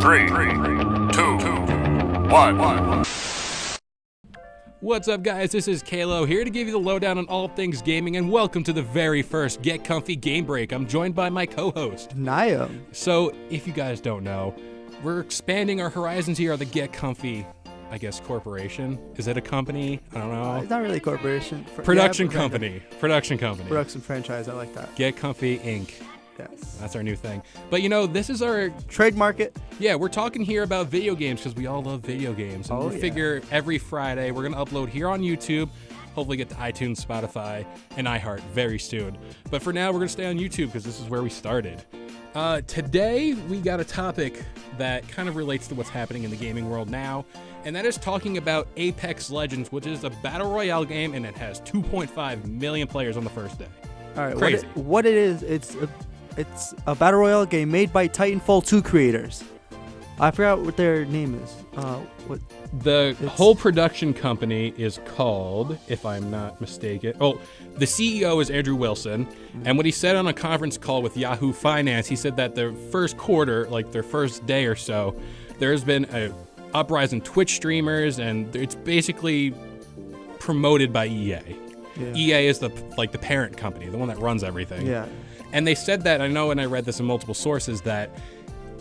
3, 2, 1. What's up, guys? This is Kalo here to give you the lowdown on all things gaming, and welcome to the very first Get Comfy Game Break. I'm joined by my co-host, Naim. So, if you guys don't know, we're expanding our horizons here on the Get Comfy, I guess, corporation. Is it a company? I don't know. It's not really a corporation. Production company. Production franchise. I like that. Get Comfy Inc. Yes. That's our new thing. But you know, this is our trademark it. Yeah, we're talking here about video games because we all love video games. And we figure every Friday we're going to upload here on YouTube, hopefully get to iTunes, Spotify, and iHeart very soon. But for now, we're going to stay on YouTube because this is where we started. Today, we got a topic that kind of relates to what's happening in the gaming world now, and that is talking about Apex Legends, which is a battle royale game, and it has 2.5 million players on the first day. All right, crazy. What it is, it's a battle royale game made by Titanfall 2 creators. I forgot what their name is. The whole production company is called, if I'm not mistaken, the CEO is Andrew Wilson, and what he said on a conference call with Yahoo Finance, he said that the first quarter, like their first day or so, there's been a uprise in Twitch streamers, and it's basically promoted by EA. Yeah. EA is the parent company, the one that runs everything. Yeah. And they said that, I know, and I read this in multiple sources, that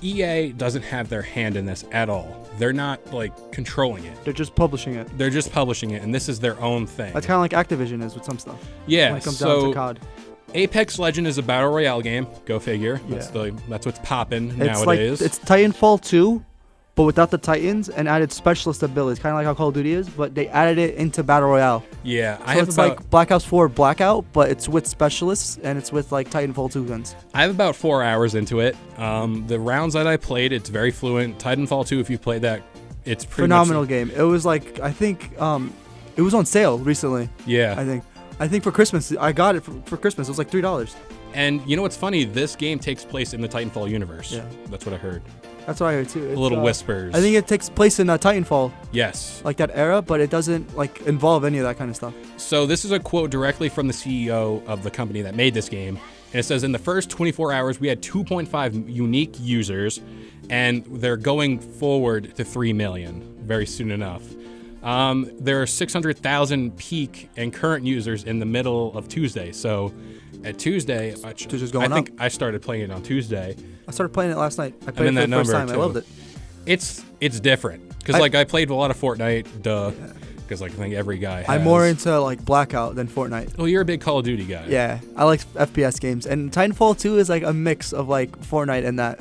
EA doesn't have their hand in this at all. They're not, controlling it. They're just publishing it. And this is their own thing. That's kind of like Activision is with some stuff. Yeah, when it comes down to COD. Apex Legend is a battle royale game. Go figure. Yeah. That's what's popping nowadays. It's Titanfall 2, but without the Titans and added specialist abilities, kind of like how Call of Duty is, but they added it into battle royale. Yeah, so it's like Black Ops 4 Blackout, but it's with specialists and it's with Titanfall 2 guns. I have about 4 hours into it. The rounds that I played, it's very fluent. Titanfall 2, if you played that, it's pretty phenomenal game. It was I think it was on sale recently. Yeah, I think for Christmas I got it for Christmas. It was like $3. And you know what's funny? This game takes place in the Titanfall universe. Yeah, that's what I heard. That's what I heard too. It's, little whispers. I think it takes place in Titanfall. Yes. Like that era, but it doesn't involve any of that kind of stuff. So this is a quote directly from the CEO of the company that made this game. And it says, in the first 24 hours, we had 2.5 unique users, and they're going forward to 3 million very soon enough. There are 600,000 peak and current users in the middle of Tuesday. So at Tuesday, I started playing it on Tuesday. I started playing it last night. I played it for the first time. I loved it. It's different because I played a lot of Fortnite, duh. Because I think every guy has. I'm more into Blackout than Fortnite. Well, you're a big Call of Duty guy. Yeah, I like FPS games, and Titanfall 2 is a mix of Fortnite and that.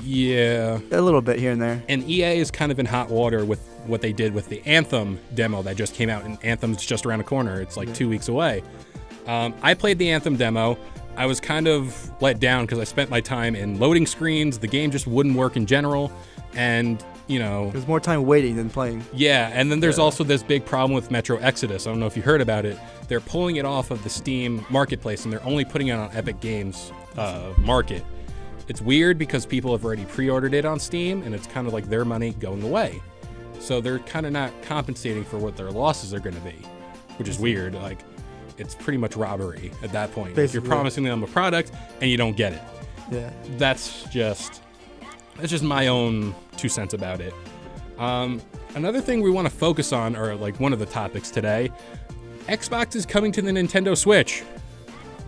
Yeah, a little bit here and there. And EA is kind of in hot water with what they did with the Anthem demo that just came out, and Anthem's just around the corner. It's 2 weeks away. I played the Anthem demo. I was kind of let down because I spent my time in loading screens. The game just wouldn't work in general, and there's more time waiting than playing. Yeah, and then there's also this big problem with Metro Exodus. I don't know if you heard about it. They're pulling it off of the Steam marketplace, and they're only putting it on Epic Games market. It's weird because people have already pre-ordered it on Steam, and it's kind of like their money going away. So they're kind of not compensating for what their losses are going to be, which is weird. It's pretty much robbery at that point. If you're promising them a product and you don't get it. Yeah. That's just my own 2 cents about it. Another thing we want to focus on, or one of the topics today, Xbox is coming to the Nintendo Switch.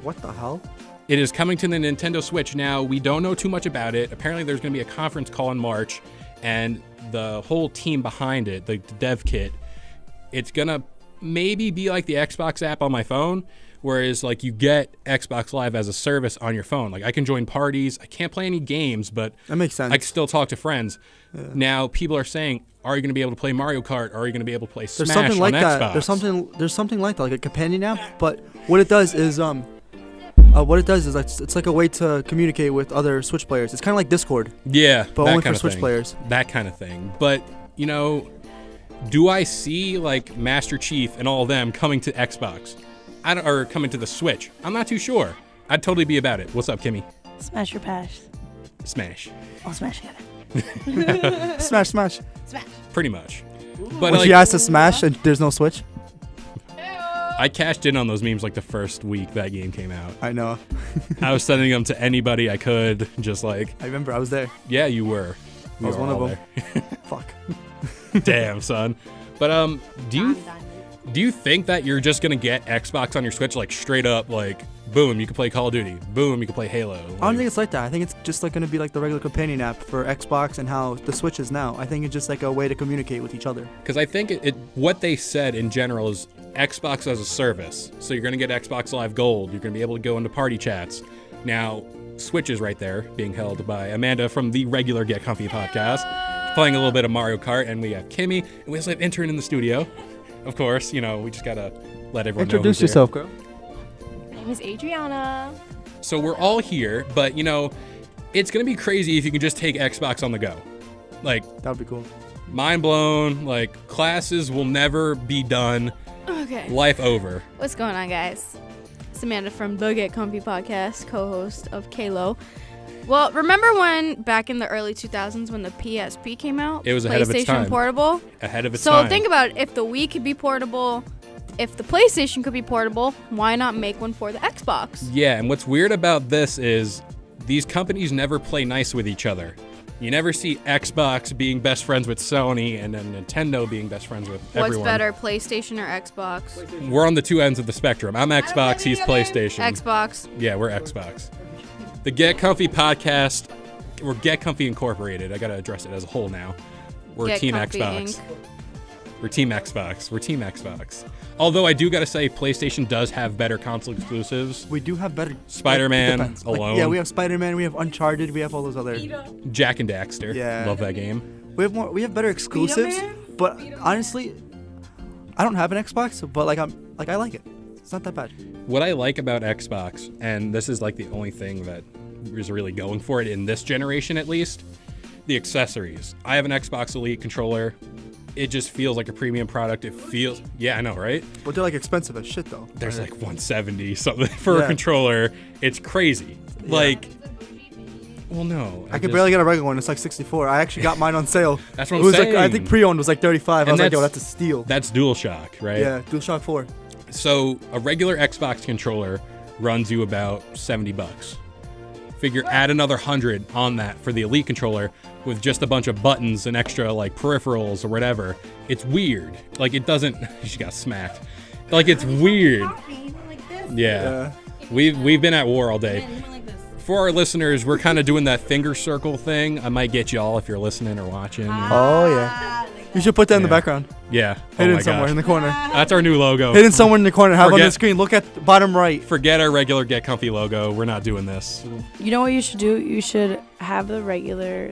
What the hell? It is coming to the Nintendo Switch. Now, we don't know too much about it. Apparently, there's going to be a conference call in March, and the whole team behind it, the dev kit, it's going to maybe be like the Xbox app on my phone, whereas you get Xbox Live as a service on your phone. I can join parties. I can't play any games, but that makes sense. I can still talk to friends. Yeah. Now, people are saying, are you going to be able to play Mario Kart? Are you going to be able to play Smash on Xbox? There's something like that, like a companion app, but what it does is it's like a way to communicate with other Switch players. It's kind of like Discord. Yeah, but only for Switch players. That kind of thing. But do I see Master Chief and all of them coming to Xbox? Or coming to the Switch? I'm not too sure. I'd totally be about it. What's up, Kimmy? Smash your pash. Smash. I'll smash together. Smash. Pretty much. But when she has to smash and there's no Switch? I cashed in on those memes the first week that game came out. I know. I was sending them to anybody I could, just I remember, I was there. Yeah, you were. I was were one of all them. Fuck. there. Damn, son. But do you think that you're just gonna get Xbox on your Switch like straight up like boom, you can play Call of Duty, boom, you can play Halo? I don't think it's like that. I think it's just like going to be like the regular companion app for Xbox and how the Switch is now. I think it's just like a way to communicate with each other. Because I think what they said in general is Xbox as a service. So you're going to get Xbox Live Gold. You're going to be able to go into party chats. Now, Switch is right there, being held by Amanda from the regular Get Comfy podcast, playing a little bit of Mario Kart. And we have Kimmy, and we also have intern in the studio. Of course, we just got to let everyone know. Introduce yourself, girl. My name is Adriana. So we're all here, but, it's going to be crazy if you can just take Xbox on the go. Like, That would be cool. mind blown. Like, classes will never be done. Okay. Life over. What's going on, guys? It's Amanda from the Get Comfy podcast, co-host of Kalo. Well, remember when back in the early 2000s when the PSP came out? It was ahead of its time. PlayStation Portable. Ahead of its So time. think about it. If the Wii could be portable, if the PlayStation could be portable, why not make one for the Xbox? Yeah, and what's weird about this is these companies never play nice with each other. You never see Xbox being best friends with Sony and then Nintendo being best friends with everyone. What's better, PlayStation or Xbox? We're on the two ends of the spectrum. I'm Xbox, he's PlayStation. Xbox. Yeah, we're Xbox. The Get Comfy podcast, we're Get Comfy Incorporated. I gotta address it as a whole now. We're Get Team Comfy Xbox. Inc. We're Team Xbox. We're Team Xbox. Although I do gotta say, PlayStation does have better console exclusives. We do have better. Spider-Man it depends. alone. Yeah, we have Spider-Man. We have Uncharted. We have all those other. Jack and Daxter. Yeah. Love that game. We have more. We have better exclusives. But honestly, I don't have an Xbox. But I like it. It's not that bad. What I like about Xbox, and this is like the only thing that is really going for it in this generation at least, the accessories. I have an Xbox Elite controller. It just feels like a premium product. It feels, yeah, I know, right? But they're like expensive as shit though. There's like 170 something for a Yeah. controller. It's crazy. Yeah. Like, well, no. I could barely get a regular one. It's like 64. I actually got mine on sale. That's what It I'm was saying. like I think pre-owned was like 35. I And was like, yo, that's- that's a steal. That's DualShock, right? Yeah, DualShock 4. So a regular Xbox controller runs you about $70. Figure add another 100 on that for the Elite controller with just a bunch of buttons and extra like peripherals or whatever. It's weird. Like it doesn't. She got smacked. Like it's weird. Yeah. We've been at war all day. For our listeners, we're kind of doing that finger circle thing. I might get y'all if you're listening or watching. Oh yeah. You should put that in the Yeah. background. Yeah. Hidden my somewhere gosh. in the corner. That's our new logo. Hidden somewhere in the corner. Have on Forget- the screen. Look at the bottom right. Forget our regular Get Comfy logo. We're not doing this. You know what you should do? You should have the regular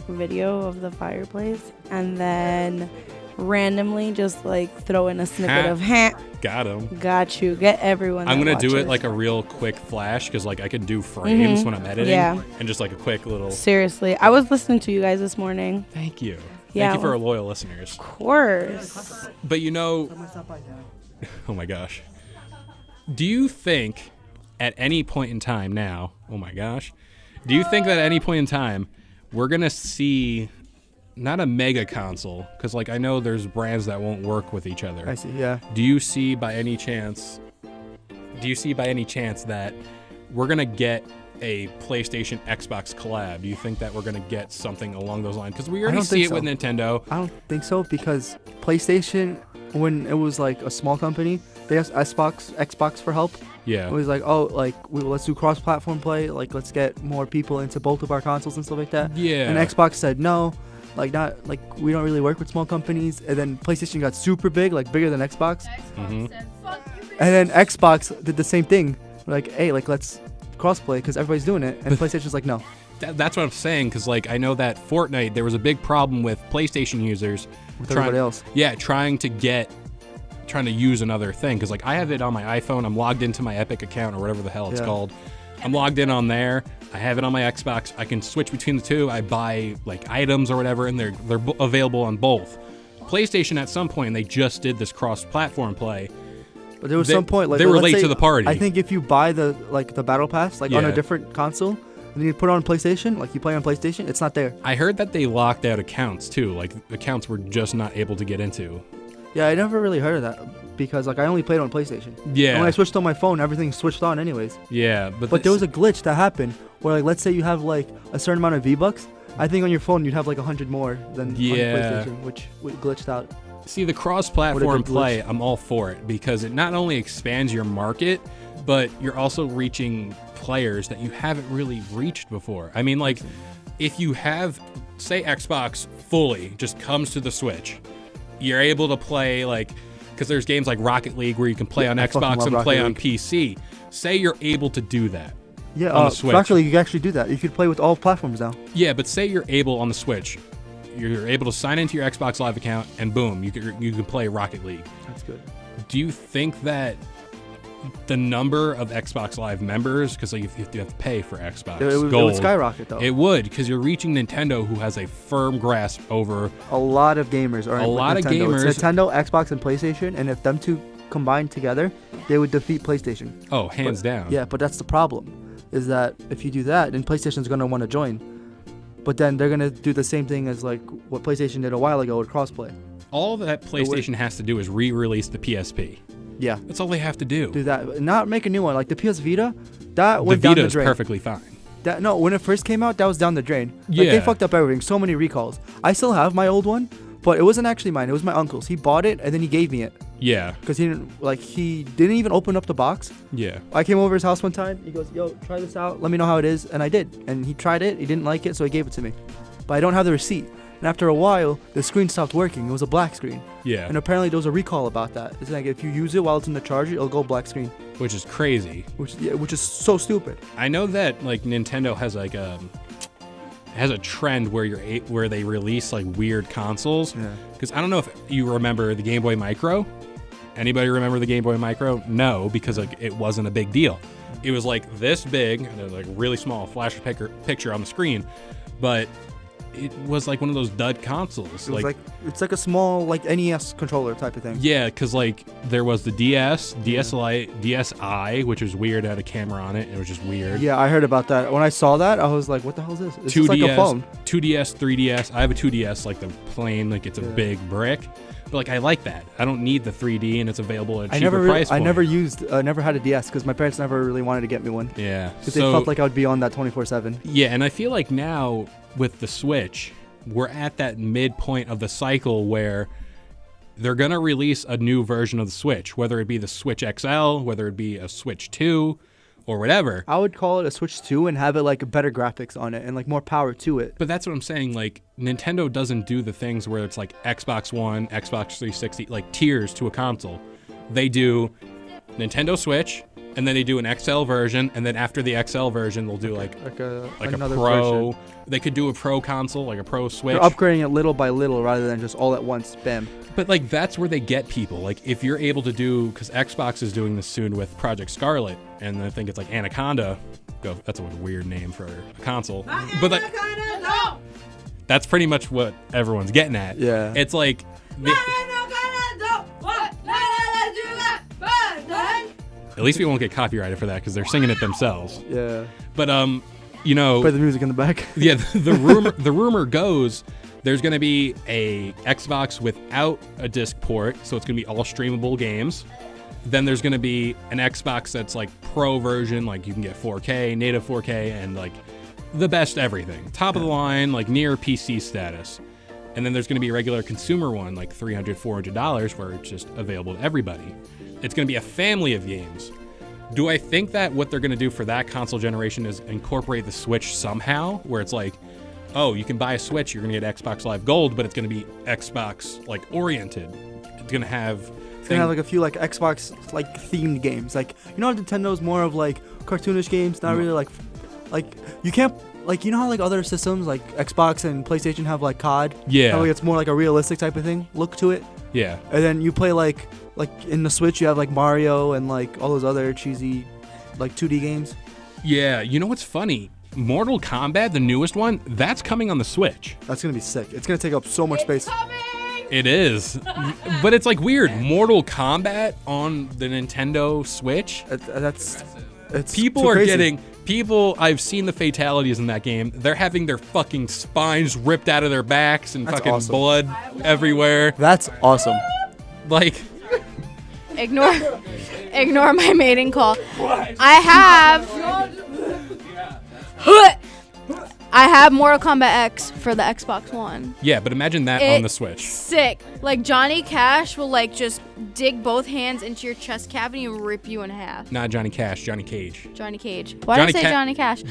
video of the fireplace and then randomly just throw in a snippet Ha. of ha. Got him. Got you. Get everyone. I'm that gonna do it watches. like a real quick flash because I can do frames when I'm editing. Yeah. And just like a quick little. Seriously, I was listening to you guys this morning. Thank you. Yeah, Thank you for our well- loyal listeners. Of course. But oh my gosh. Do you think at any point in time now, oh my gosh, do you think that at any point in time we're gonna see not a mega console? Because I know there's brands that won't work with each other. I see. Yeah. Do you see by any chance that we're going to get a PlayStation Xbox collab? Do you think that we're going to get something along those lines? Because we already don't see think it with so. Nintendo. I don't think so because PlayStation, when it was like a small company, they asked Xbox for help. Yeah. It was like, let's do cross-platform play. Let's get more people into both of our consoles and stuff like that. Yeah. And Xbox said no. We don't really work with small companies. And then PlayStation got super big, bigger than Xbox. Mhm. And then Xbox did the same thing. Hey, let's crossplay because everybody's doing it. And PlayStation's like, no. That's what I'm saying. Because I know that Fortnite, there was a big problem with PlayStation users. With everybody else. Yeah, trying to use another thing. Because I have it on my iPhone. I'm logged into my Epic account or whatever the hell it's Yeah. called. I'm logged in on there. I have it on my Xbox. I can switch between the two. I buy items or whatever, and they're available on both. PlayStation at some point they just did this cross-platform play. But there was They- some point they were let's late say- to the party. I think if you buy the battle pass on Yeah. a different console and then you put it on PlayStation, you play on PlayStation, it's not there. I heard that they locked out accounts too. Accounts were just not able to get into. Yeah, I never really heard of that. because like I only played on PlayStation. Yeah. And when I switched on my phone, everything switched on anyways. Yeah, But there was a glitch that happened where like let's say you have like a certain amount of V-Bucks. I think on your phone you'd have like 100 more than on PlayStation, which glitched out. See, the cross-platform glitch. play, I'm all for it because it not only expands your market, but you're also reaching players that you haven't really reached before. I mean, like, if you have, say, Xbox fully just comes to the Switch, you're able to play, like, because there's games like Rocket League where you can play on I fucking Xbox love and Rocket play on League. PC. Say you're able to do that. Yeah, on the Switch. actually, you can actually do that. You could play with all platforms now. Yeah, but say you're able on the Switch. You're able to sign into your Xbox Live account, and boom, you can play Rocket League. That's good. Do you think that the number of Xbox Live members, because like, you have to pay for Xbox It Gold, would skyrocket though. it would, because you're reaching Nintendo, who has a firm grasp over A lot of gamers are A lot of Nintendo. It's gamers- Nintendo, Xbox, and PlayStation, and if them two combined together, they would defeat PlayStation. hands down. Yeah, but that's the problem, is that if you do that, then PlayStation's gonna want to join. But then they're gonna do the same thing as like what PlayStation did a while ago with crossplay. All that PlayStation has to do is re-release the PSP. Yeah, That's all they have to do. do that. Not make a new one like the PS Vita. That The went down Vita the is drain. perfectly fine. When it first came out, that was down the drain. Like, they Yeah. fucked up everything. So many recalls. I still have my old one, but it wasn't actually mine. It was my uncle's. He bought it and then he gave me it Yeah, because he didn't even open up the box. yeah. I came over his house one time. He goes, "Yo, try this out. Let me know how it is." And I did. And he tried it. He didn't like it, so he gave it to me. But I don't have the receipt. And after a while, the screen stopped working. It was a black screen. Yeah, And apparently there was a recall about that. It's like if you use it while it's in the charger, it'll go black screen, which is crazy. which is so stupid. I know that like Nintendo has like has a trend where where they release like weird consoles. Yeah. Because I don't know if you remember the Game Boy Micro. Anybody remember the Game Boy Micro? No, because like it wasn't a big deal. It was like this big, and it was like really small, flash picture on the screen, but it was like one of those dud consoles. It was it's like a small like NES controller type of thing. Yeah, because like there was the DS, DS Lite, DSi, which was weird, it had a camera on it. And it was just weird. Yeah, I heard about that. When I saw that, I was like, "What the hell is this? It's just 2DS, like a phone." 2DS, 3DS. I have a 2DS, like the plain, like it's a big brick. But like I like that. I don't need the 3D, and it's available at a cheaper price point. I never had a DS because my parents never really wanted to get me one Yeah, because they felt like I would be on that 24/7. yeah, and I feel like now with the Switch, we're at that midpoint of the cycle where they're gonna release a new version of the Switch, whether it be the Switch XL, whether it be a Switch 2, or whatever. I would call it a Switch 2 and have it like better graphics on it and like more power to it. But that's what I'm saying. Like Nintendo doesn't do the things where it's like Xbox One, Xbox 360, like tiers to a console. They do Nintendo Switch, and then they do an XL version, and then after the XL version, they'll do like a another Pro. version. They could do a Pro console, like a Pro Switch. They're upgrading it little by little rather than just all at once. Bam. But like that's where they get people. Like if you're able to do, because Xbox is doing this soon with Project Scarlet, and I think it's like Anaconda. That's a weird name for a console. But like, that's pretty much what everyone's getting at. Yeah. It's like. At least we won't get copyrighted for that because they're singing it themselves. Yeah. But you know. Play the music in the back. Yeah, the rumor goes there's going to be a Xbox without a disc port, so it's going to be all streamable games. Then there's going to be an Xbox that's like pro version, like you can get 4K, native 4K, and like the best everything. Top of the line, like near PC status. And then there's going to be a regular consumer one, like $300, $400, where it's just available to everybody. It's going to be a family of games. Do I think that what they're going to do for that console generation is incorporate the Switch somehow, where it's like, oh, you can buy a Switch, you're going to get Xbox Live Gold, but it's going to be Xbox like oriented. It's going to have It's gonna have like a few like Xbox like themed games. Like you know Nintendo's more of like cartoonish games, not really like you can't like you know how like other systems like Xbox and PlayStation have like COD. Yeah. How, like, it's more like a realistic type of thing look to it. Yeah. And then you play like in the Switch you have like Mario and like all those other cheesy like 2D games. Yeah, you know what's funny? Mortal Kombat, the newest one, that's coming on the Switch. That's gonna be sick. It's gonna take up so much space. It is. But it's like weird. Mortal Kombat on the Nintendo Switch. It's People too are crazy. I've seen the fatalities in that game. They're having their fucking spines ripped out of their backs and That's fucking awesome. blood everywhere. That's awesome. Like, ignore my mating call. I have Mortal Kombat X for the Xbox One. Yeah, but imagine that on the Switch. Sick. Like Johnny Cash will like just dig both hands into your chest cavity and rip you in half. Not Johnny Cash, Johnny Cage. Johnny Cage. Why did I say Johnny Cash?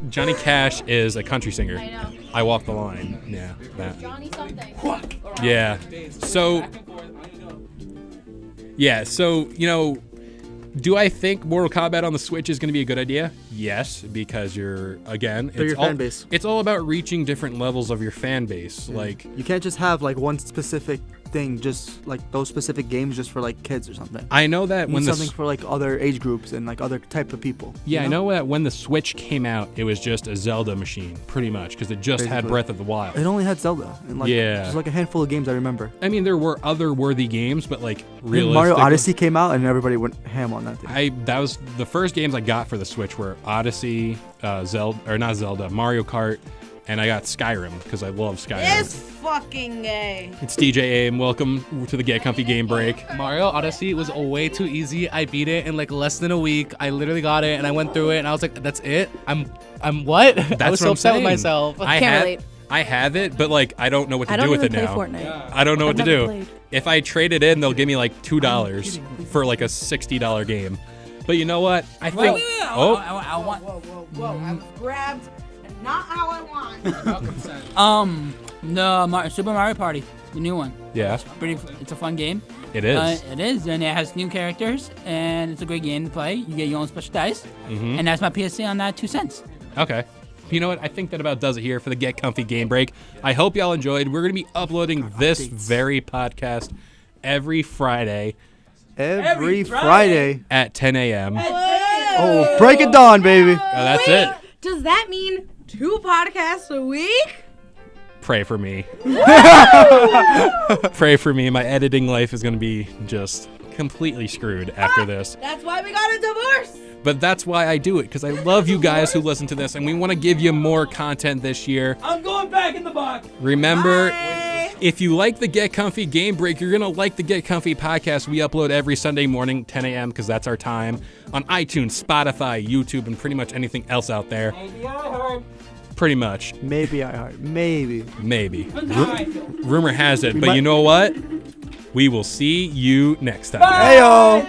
Johnny Cash is a country singer. I know. I Walk the Line. Yeah, that. Johnny something. Yeah. So, you know, do I think Mortal Kombat on the Switch is going to be a good idea? Yes, because your fan base. It's all about reaching different levels of your fan base. Yeah. Like, you can't just have like one specific thing, just like those specific games just for like kids or something. I know that when something for like other age groups and like other type of people. Yeah, I know that when the Switch came out, it was just a Zelda machine, pretty much, because it just had Breath of the Wild. It only had Zelda, and like just like a handful of games I remember. I mean, there were other worthy games, but like realistically, Mario Odyssey came out and everybody went ham on that thing. That was the first games I got for the Switch were Odyssey, Mario Kart. And I got Skyrim because I love Skyrim. It's fucking gay. It's DJ Aim. Welcome to the Get Comfy Game Break. Mario Odyssey was way too easy. I beat it in like less than a week. I literally got it and I went through it and I was like, "That's it? I'm what?" That's I was so upset with myself. Can't relate. I have it, but like I don't know what to do with it now. Fortnite. I don't know what to do. Played. If I trade it in, they'll give me like $2 for like a $60 game. But you know what? I think. I want. Whoa! I was grabbed. Not how I want. The Super Mario Party, the new one. Yeah. It's a fun game. It is. It is, and it has new characters, and it's a great game to play. You get your own special dice, and that's my PSA on that. 2 cents. Okay. You know what? I think that about does it here for the Get Comfy Game Break. I hope y'all enjoyed. We're going to be uploading this very podcast every Friday. Every Friday at 10 a.m. Oh, break it down, baby. That's it. Does that mean 2 podcasts a week? Pray for me. Pray for me. My editing life is going to be just completely screwed after this. That's why we got a divorce. But that's why I do it, because I love you guys who listen to this, and we want to give you more content this year. I'm going back in the box. Remember, Bye. if you like the Get Comfy Game Break, you're going to like the Get Comfy podcast. We upload every Sunday morning, 10 a.m., because that's our time, on iTunes, Spotify, YouTube, and pretty much anything else out there. Maybe I heard. Pretty much. Maybe I heard. Maybe. Rumor has it, but you know what? We will see you next time. Hey, yo.